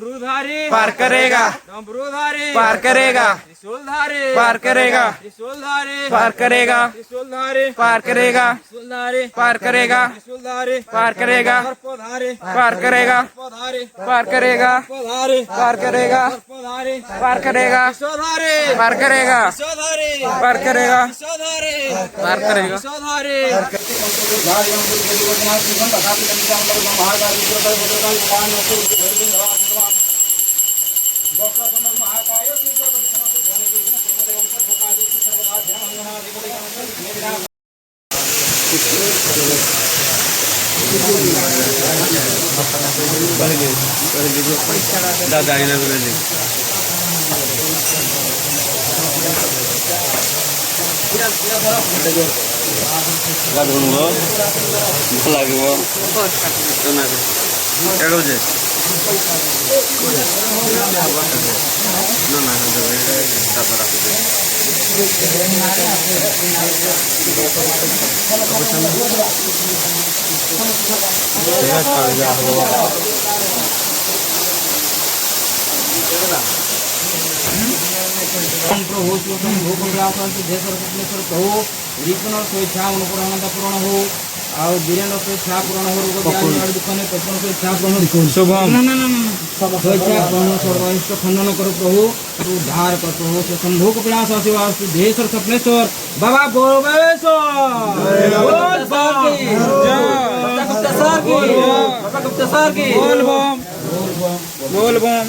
डमरूधारी पार करेगा, डमरूधारी पार करेगा, त्रिशूलधारी पार करेगा, त्रिशूलधारी पार करेगा, त्रिशूलधारी पार करेगा, त्रिशूलधारी पार करेगा, त्रिशूलधारी पार करेगा, सर्पधारी पार करेगा, सर्पधारी पार करेगा, सर्पधारी पार करेगा, सर्पधारी पार करेगा, विश्वधारी पार करेगा, विश्वधारी पार करेगा, विश्वधारी पार करेगा। विश्वधारी प्रभु भूख देशर भुवनेश्वर प्रभु रिपुन स्वेच्छा अनुपूर्ण पूर्ण हो ଆଉ ବୀରେନ୍ଦ୍ର ସ୍ୱଇଚ୍ଛା ପୂରଣ ହରୁ ଦୁଃଖନେ ପ୍ରଥମ ସ୍ୱଇଚ୍ଛା ପୂରଣ ଶୁଭମ୍ ସ୍ୱଇଚ୍ଛା ପୂରଣ ସର୍ବାଇଷ୍ଟ ଖଣ୍ଡନ କରୁ ପ୍ରଭୁ ତୁ ଉଦ୍ଧାର କର ପ୍ରଭୁ ସେ ସମ୍ଭୋଗ ବିଳାସ ଆସିବା ଦେଶର ସ୍ୱପ୍ନେଶ୍ୱର ବାବା बोल बम।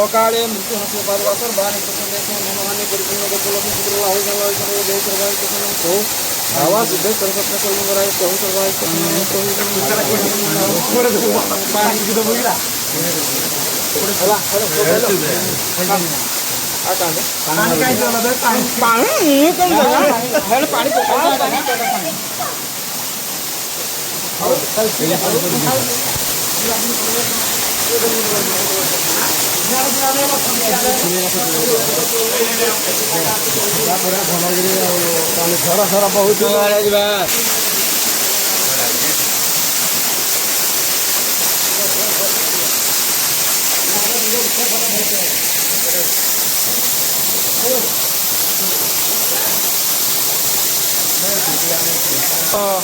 अकाले मृत्यु हस्य पारवासर बाण प्रसन्नेषु मनोहानि परिपूर्ण गोकुलम सुग्रीव आहुगण जय सर्वाय कृष्ण को आवाज सिद्धे सर्वत्र कलमराय प्रभु सर्वाय कृष्ण प्रभु पानी की तो बोला हला आकांड पानी काय चला बे पानी पानी कौन जगह हेड पानी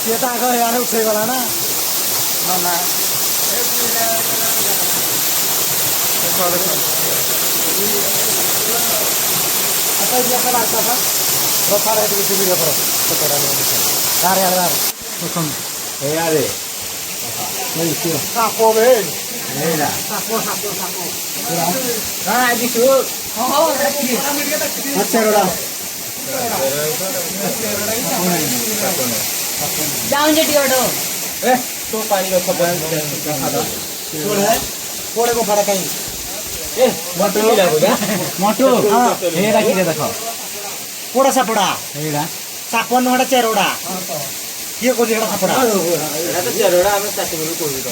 ये तो आगे यार उठे वाला ना ना आता ये कर आता था रखा रहे तो टीवी रखो तो करा नहीं यार यार तो कम ए यार नहीं क्यों सापो बे नहीं ना सापो हां दिसो हो अच्छा रोड़ा जाऊं जे डियोडो ए तो पानी का खबर छोड़ है कोड़े को फड़ा कहीं ए मोटो मिला बुदा मोटो हां हेरा की देखो कोड़ा सापड़ा हेरा सापन नोडा चेरोडा किए को जेड़ा सापड़ा एटा तो चेरोडा हम चाची बोल कोई तो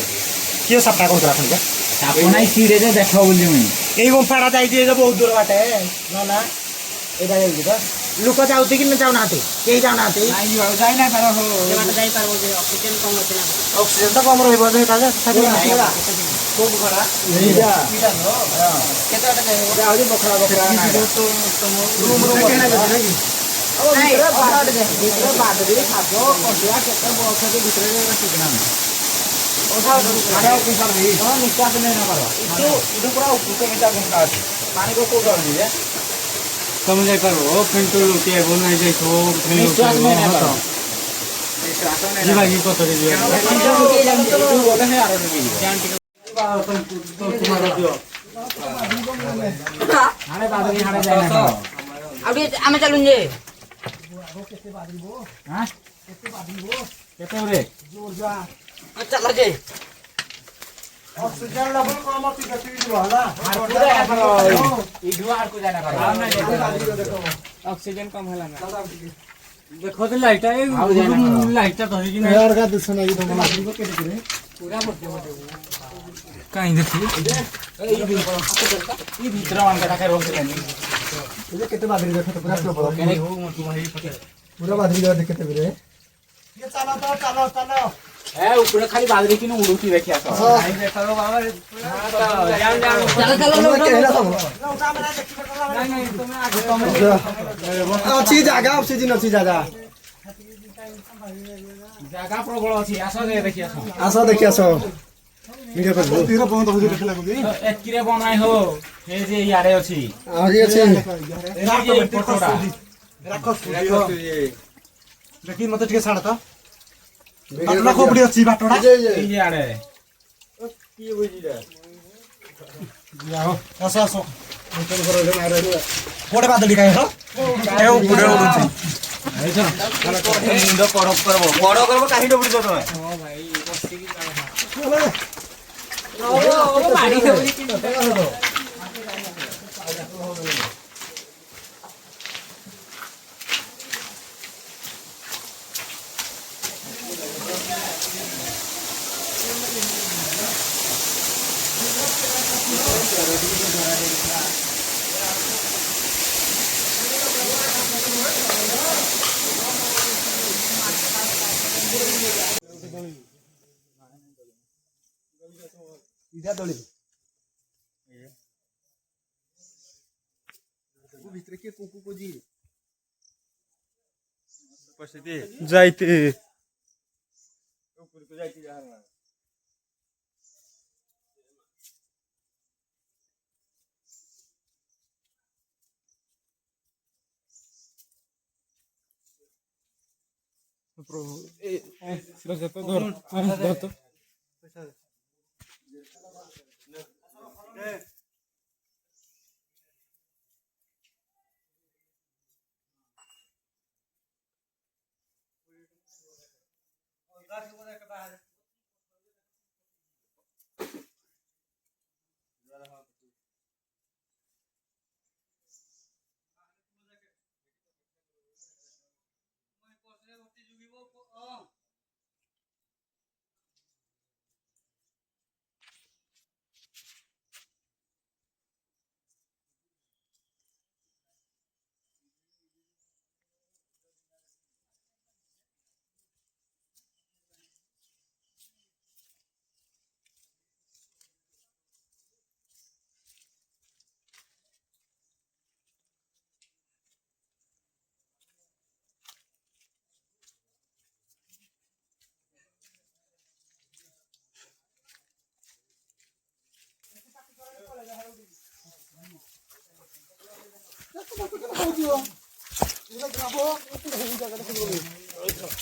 किए सापड़ा को राखन के सापनाई सिरे जे देखो बोली मुई एई गो फड़ा जाई जे बहुत दूर बाटे ना एटा जाई तो लोक जाउती कि न जाउ नाते केही जाउ नाते नाही जाई ना पारो हो ए बाटे जाई पारबो जे ऑक्सीजन कम होते ना ऑक्सीजन तो कम रहबो जे एटा साथी खूब खड़ा एटा पीटा नो हां केटा जाई जाउ जे बखरा ना तो रूम केना बजे ना कि नहीं बाहर जे भीतर बात दे खाबो कोटिया केते बखरा के भीतर रे रखना ओठा खाड़ा को सर नहीं हां निकास नहीं ना पारो इतो पूरा ऊपर के निकास पानी को को डाल दिए समझ पारो पिंटू के बनाई जाय तो विश्वास में ना पारो विश्वास में जी भाई को तो दिए तू बोले है आरो नहीं जान के तो तुम्हारा दियो हाने बाद में हाने जाय ना अब आमे चलुन जे हां केते बादीबो केते रे जोर जा चल जे ऑक्सीजन लेवल कम अछि गति होला इडवा आर को जाना करो ऑक्सीजन कम होला ना देखो तो लाइट है लाइट धरि कि यार का दिसन आई तो मना पूरा बटे काई देखि ई भीतर मान का के रोक देनी ये केते बादरी देखो तो पूरा स्लो केने हो मोटू भाई पूरा बादरी का देख केते बिरे ये चलो तो चलो ए ऊपर खाली बादरी की उड़ुती देखिया तो नहीं देखो बाबा जान चलो केला सब उठा मेरा देखि नहीं नहीं तुम्हें आगे अच्छी जगह ऑक्सीजन अच्छी जगह जागा प्रबल अछि आसो दे देखिया आसा देखि आसो वीडियो कर तीरा बंद हो देखला को एक किरे बनाई हो हे जे यारे अछि आगे अच्छे ये फोटोडा राखो देखि मते ठीक साडा तो बाटला खोपड़ी अच्छी बाटोडा ये यारे की बुझी रे जाओ आसो आसो मोटर घर ले मारे कोडे बादली काय हो ए ऊपर उडुची मुंड बड़ करबो काहे डबडी दो तमे बाड़ी से बोली इधर दौड़ी वो भीतर के कुकु को जी उपस्थिति जाइते ऊपर को जाइते जा रहा प्रभु ए बस तो धर तो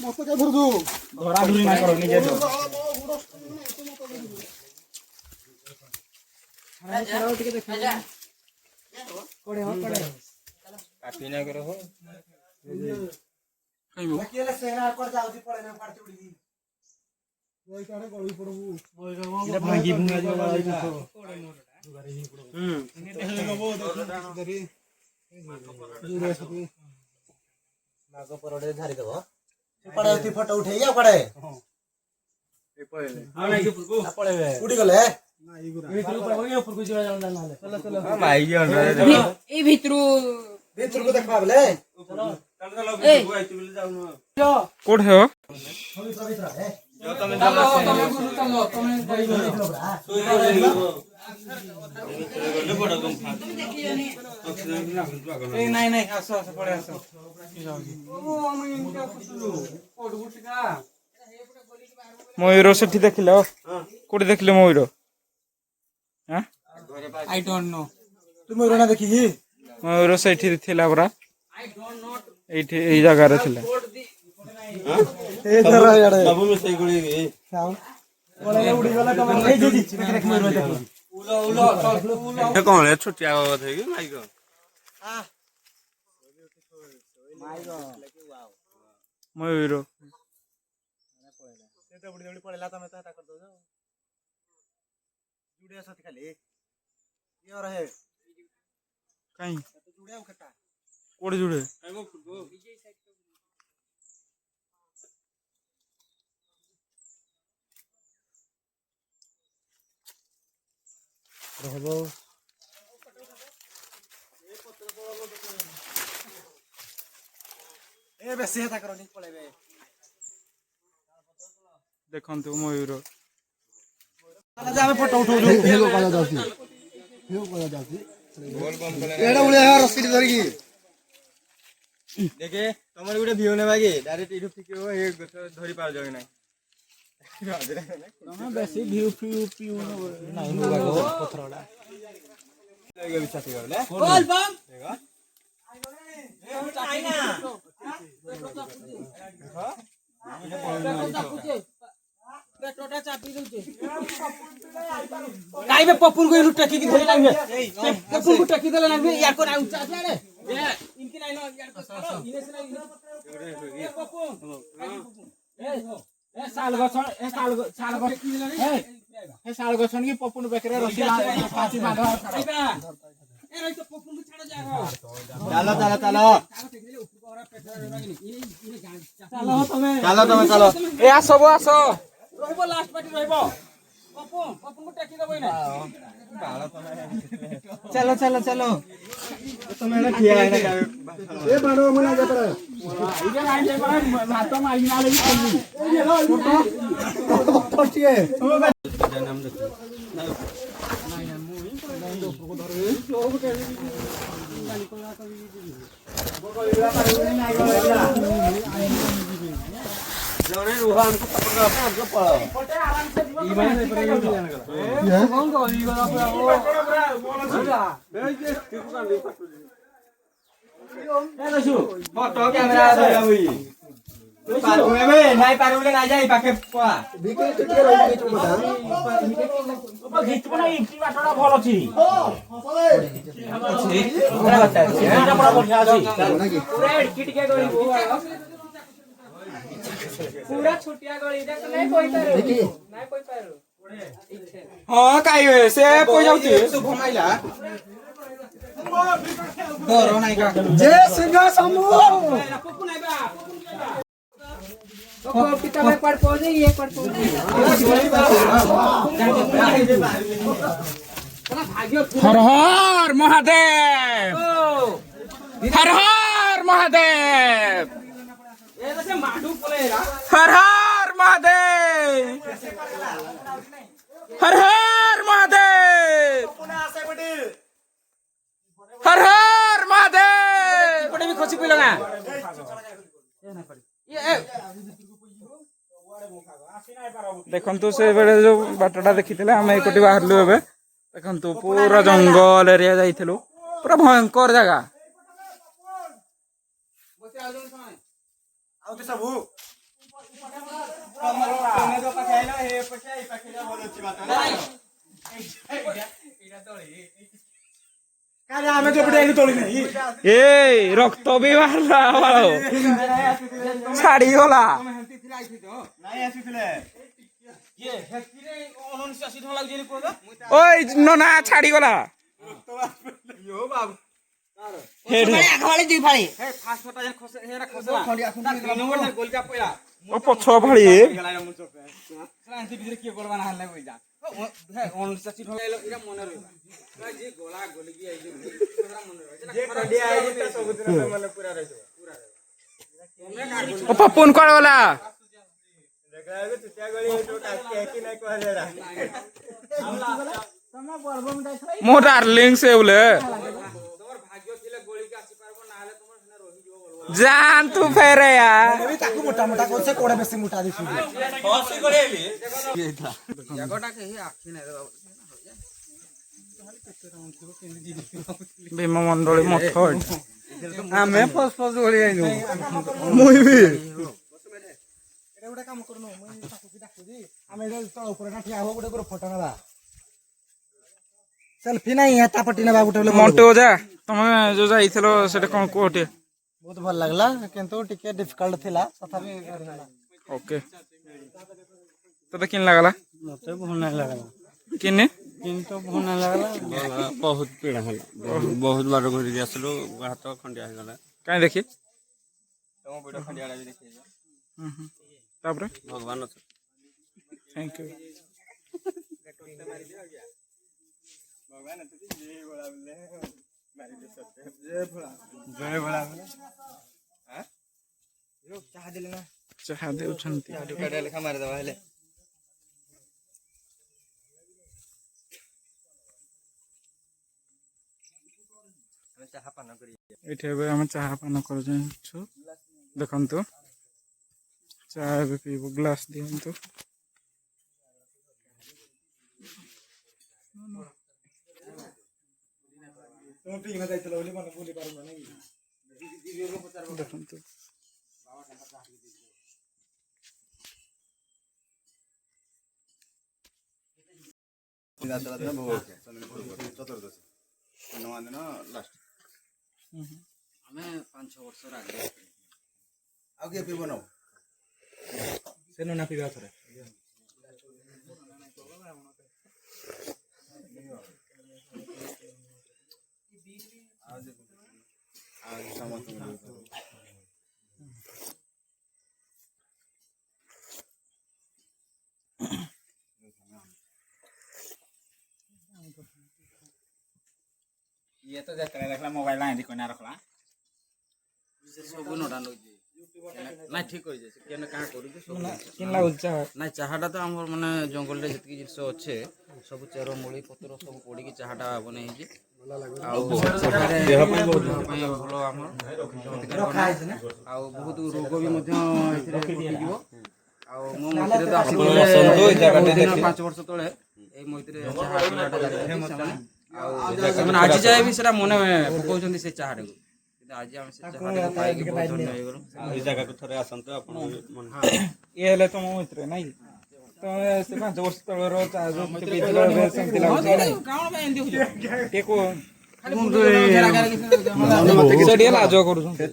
मस्त काय धरदू धरा धुरी ना करो निजे तो कोड़े हो कोड़े काफी ना करो हो केले सेना कर जाउजी पड़े ना पाड़ चुड़ी ओई काडे गळी पडबू इरा भांगी भुंगा जो वाला तो नागो परडे झारी देबो पड़े उठी फोटो उठेइया पड़े ए पळेले आ नाही के पुरको पळेले उडी गले ये तो ऊपर हो ऊपर को जरा जान ना चलो चलो हां भाई जी ए भितरू भीतर को देखा बोले चलो चलो ए कोड है हो होई पवित्र है तमे चलो तुम ए नाही नाही असं असं पडे असं मयूर सेठी देखिले कोडी देखिले मयूर हां आई डोंट नो तुम रोना देखी ही मयूर सेठी थिला बरा एठी ए जगह रे थिला ए जरा याडे बाबू में सही गुड़ी साउंड बोले उड़ी गला कम ए जी देख मयूर देखो ये कौन है छुट्टिया बाबा थे कि माइक मयूर ते उड़ी उड़ी पड़ेला तमे ता कर दो जुड़े साथ खाली ये और है कहीं जुड़े हो खटा कोड़े जुड़े रहबो ए बेसी हेता करनी पळेबे देखंतु मयूर ଆମେ ଫଟୋ ଉଠଉଛୁ ଭିଡ଼ିଓ କରାଯାଉଛି ଏଇଟା ଉଳିଆ ରସି ଧରିକି देखे तमर गुटे व्यू नेबा कि डायरेक्ट इडु फिकियो हे गछ धरि पार जग नै ତମେ ବେଶୀ ଭିଉ ଫିଉ ପିଉ ନାହିଁ ଲଗାଗो ପଥରଟା लगे बिचाती गले बोल बम पेटोटा चापी दउचे काई बे पपुन को टकी की धरी लागे पपुन को टकी देले लागे यार को ना ऊंचा আছে रे इनकी नहीं नो यार को सालो इने से नहीं पपुन ए साल गछन ए साल गछन की पपुन बेकरे रसी फांसी मांगा ए रही तो पपुन को छाड़ जाओ चलो चलो चलो ଏ ଆସବ ଆସ ରହିବ ଲାଷ୍ଟ ପାର୍ଟି ରହିବ ପପୁନ ପପୁନ को टकी दबई ना चलो चलो चलो तमे ना ठिया है ना ए बाड़ो मना जा पर इधर लाइन ले पर भात मारी ना लगी फटिए जने रुहा हमको पकड़ के हमको पड़ो ई माने पर ये जान कर कौन को ई गला फोटो कैमरा धरा हुई पारू में नहीं पारू ले ना जाई पाके पा विकेट टिके रही के चुमटा घिच बना इटी बाटड़ा भल अछि एटा बड़ा बढ़िया अछि पूरा इटी टिके गली पूरा छोटिया गली देख नहीं कोई पारो नहीं कोई पारो ହଁ କାଇ ସେ ପଇ ଯାଉଛି घुमाइला ଡର ନାଇଁ କା जय सिंह समूह पप्पू नहीं बा पप्पू कितना में पड़ पहुंचे ये पड़ हर हर महादेव हर हर महादेव ये तो से माडू पलेरा हर हर महादेव हर हर महादेव हर हर महादेव पड़े भी खोसी पिलगा ये देखंतु से बेले जो बाटटा देखिथिले हम एकोटी बाहरलु एबे देखंतु पूरा जंगल एरिया जाइथिलु पूरा भयंकर जगह आउ के सबु तमे जो पखाइला हे पखाइ पखाइला बोल अछि बात कारे आमे जो पडे तोली नहीं ए रक्त भी बाहरला वालो छाड़ी गला नहीं आसीथिले ये हेकिरे 79 ढोला लाग जेनी को ओइ नना छाड़ी गला यो बाबू आगवाले दी फाड़ी हे फास्ट फटा जन खसे हेरा खसला नंबर गोल का पया ओ पछो भाड़ी गलाय मुछ पे क्रांति बिजरे के करबा ना हल्ला कोई जा हे 79 ढोला इरा मने रहबा जे गोला गोलगी आई जे तोरा मने रह जे कडिया आई त सब दिन मन पूरा रहबो ओ पप्पुन कोड़ गला देखा के चुटिया गली तो के की नहीं कहलेरा मो डार्लिंग से बोले तोर भाग्य थिले गोली के आसी पारबो ना हले तुमर सने रही जो बोलबो जान तू फेरे यार अभी ताकू मोटा मोटा कोन से कोड़ा बेसी मोटा दिसु हसी करेली जगटा के ही आखी नहीं रे भीम मंडली मठ आमे फस फस गोली आइनु मुई भी एटा गोटा काम करनो मैं ताकू की डाकू दी हमें एटा तळ ऊपर ना ठिया हो गोटे फोटो नबा सेल्फी नहीं है तापटी नबा गोटे मंटो जा तमे जो जाइथिलो सेटा कोन कोटे बहुत भल लागला किंतु टिके डिफिकल्ट थिला तथापि ओके तो किन लागला मते भल नहीं लागला किने କିନ୍ତୁ ଭଲ ଲାଗିଲା ବହୁତ ପୀଡ଼ା ହେଲା ବହୁତ ବାଟ ଘୁରିକି ଆସିଲୁ ହାତ ଖଣ୍ଡିଆ ହେଇଗଲା କାଇଁ ଦେଖି ତମ ପୀଡ଼ା ଖଣ୍ଡିଆ ବି ଦେଖି ତାପରେ ଭଗବାନ ଅଛନ୍ତି ଥ୍ୟାଙ୍କ ୟୁ ଚାହା ଦେଉଛନ୍ତି ଲେଖା ମାରିଦେବା ହେଲେ ଚାହା ପାନ କରି ଏଠି ଏବେ ଆମେ ଚାହା ପାନ କରୁଛୁ ଦେଖନ୍ତୁ ଚାହା ଏବେ ପିଇବୁ ଗ୍ଲାସ ଦିଅନ୍ତୁ ଦେଖନ୍ତୁ ଆମେ 5-6 ବର୍ଷର ଆଗରେ ଆଉ କିଏ ପିବ ନା ସେ ନା ପିବା ଥରେ ये तो जतरा देखला मोबाइल आंधी कोना रखला ସବୁ ନଟା ନଉଛି ନାଇଁ ଠିକ କହିছে ସେ କେନ କାଁ କରୁଛି ସବୁ କେନ୍ ଲାଗୁଛି ଚାହା ନାଇଁ ଚାହାଟା ତ ଆମର ମାନେ ଜଙ୍ଗଲରେ ଯେତିକି ଜିନିଷ ଅଛେ ସବୁ ଚେର ମୂଳି ପତ୍ର ସବୁ ପଡ଼ିକି ଚାହାଟା ବନେଇ ହେଇଛି ଆଉ ଦେହ ପାଇଁ ଭଲ ଆମର ଆଉ ବହୁତ ରୋଗ ବି ମଧ୍ୟ ଏଥିରେ କଟିଯିବ ଆଉ ମୋ ମତରେ ତ ଆସିଥିଲେ 5 ବର୍ଷ ତଳେ ଏଇ ମଇତିରେ ଚାହା ପିଇବାଟା ଜାଣିଛନ୍ତି ସେମାନେ ଆଉ ସେମାନେ ଆଜି ଯାଏ ବି ସେଟା ମନେ ପକାଉଛନ୍ତି ସେ ଚାହାଟାକୁ କିନ୍ତୁ ଆଜି ଆମେ ସେ ଚାହାଟାକୁ ପାଇକି ବହୁତ ଧନ୍ୟ ହେଇଗଲୁ ଏଇ ଜାଗାକୁ ଥରେ ଆସନ୍ତୁ ଆପଣ ଇଏ ହେଲେ ତମ ମିତ୍ର ନାଇଁ ତମେ ସେ 5 ବର୍ଷ ତଳର ଚାହା ଯୋଉ ପିଇଥିଲ ଏବେ ସେମିତି ଲାଗୁଛି ନାଇଁ ଟିକେ କୁହ ସେଠି ଲାଜ କରୁଛନ୍ତି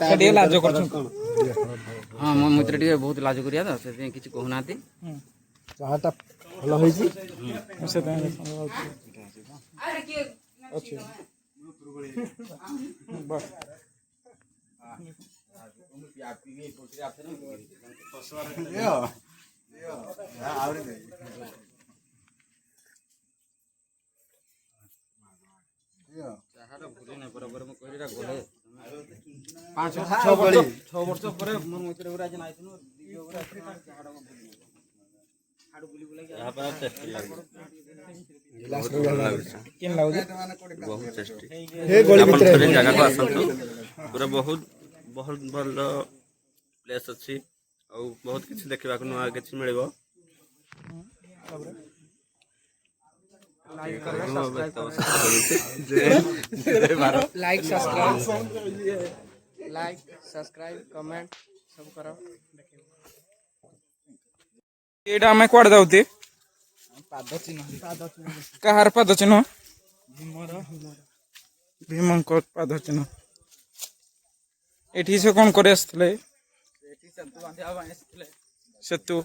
ସେଠି ଲାଜ କରୁଛନ୍ତି ହଁ ମୋ ମିତ୍ର ଟିକେ ବହୁତ ଲାଜ କରିବା ତ ସେଥିପାଇଁ କିଛି କହୁନାହାନ୍ତି ଚାହାଟା ଭଲ ହେଇଛି ସେଥିପାଇଁ ଅଛି ବସ୍ ଚାହାଟା ଭୁଲି ନାହିଁ ବରାବର ମୁଁ କହିଲି ଗଲେ 5-6 ବର୍ଷ ପରେ ମୋ ମିତ୍ର ଗୁରା ଆଜି ନାଇଥିଲୁ କେନ୍ ଲାଗୁଛି ବହୁତ ଟେଷ୍ଟି ଆପଣ ଥରେ ଜାଗାକୁ ଆସନ୍ତୁ ପୁରା ବହୁତ ବହୁତ ଭଲ ପ୍ଲେସ୍ ଅଛି ଆଉ ବହୁତ କିଛି ଦେଖିବାକୁ ନୂଆ କିଛି ମିଳିବ लाइक सब्सक्राइब कमेंट सब करो ଏଇଟା ଆମେ କୁଆଡେ ଯାଉଛେ କାହାର ପାଦ ଚିହ୍ନ ଭୀମଙ୍କ ପାଦ ଚିହ୍ନ ଏଠି ସେ କଣ କରି ଆସିଥିଲେ ସେତୁ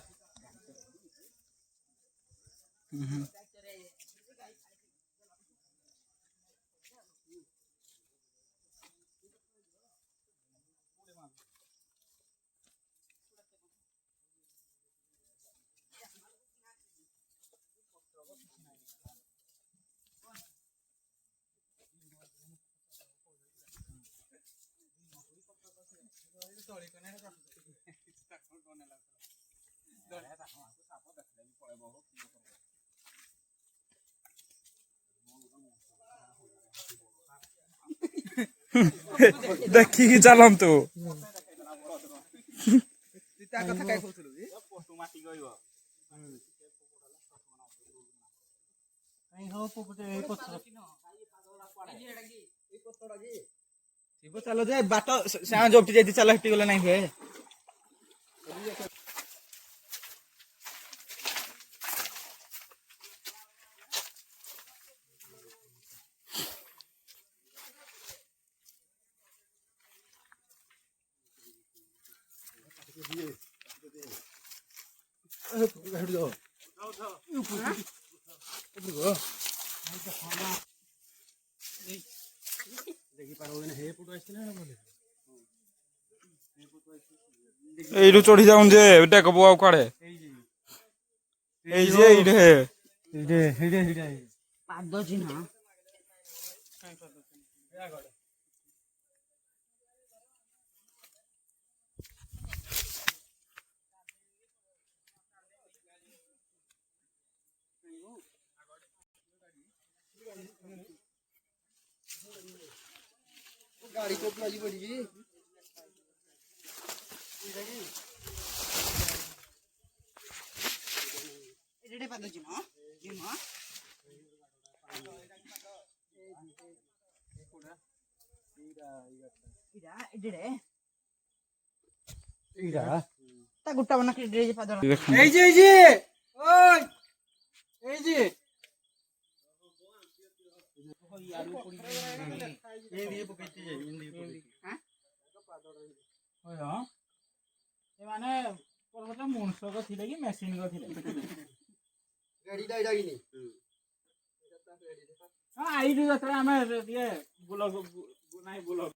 ଦେଖିକି ଚାଲନ୍ତୁ चलो जे बाट से जोपटी जाई चलो हटी गले नहीं हुए এইটু চড়ি যাউন যে দেখবো আউ কাড়ে এই যে এইটে পাদ চিহ্ন গাড়ি কোপ লাগি পড়ি এডে পাদ চিহ্ন চিহ্ন ইডা এডে এইটা তা গুট্টা বানা কি এডে পাদ এই যে ওই এই যে ମାନେ ଗୋଟେ ମଣିଷ ଥିଲେ କି ମେସିନ୍ ଥିଲେ ଗାଡିଟା ଏଇଟା କି ଆଇଛୁ ଯେତେବେଳେ ଆମେ ଟିକେ ବୁଲ ନାହିଁ ବୁଲ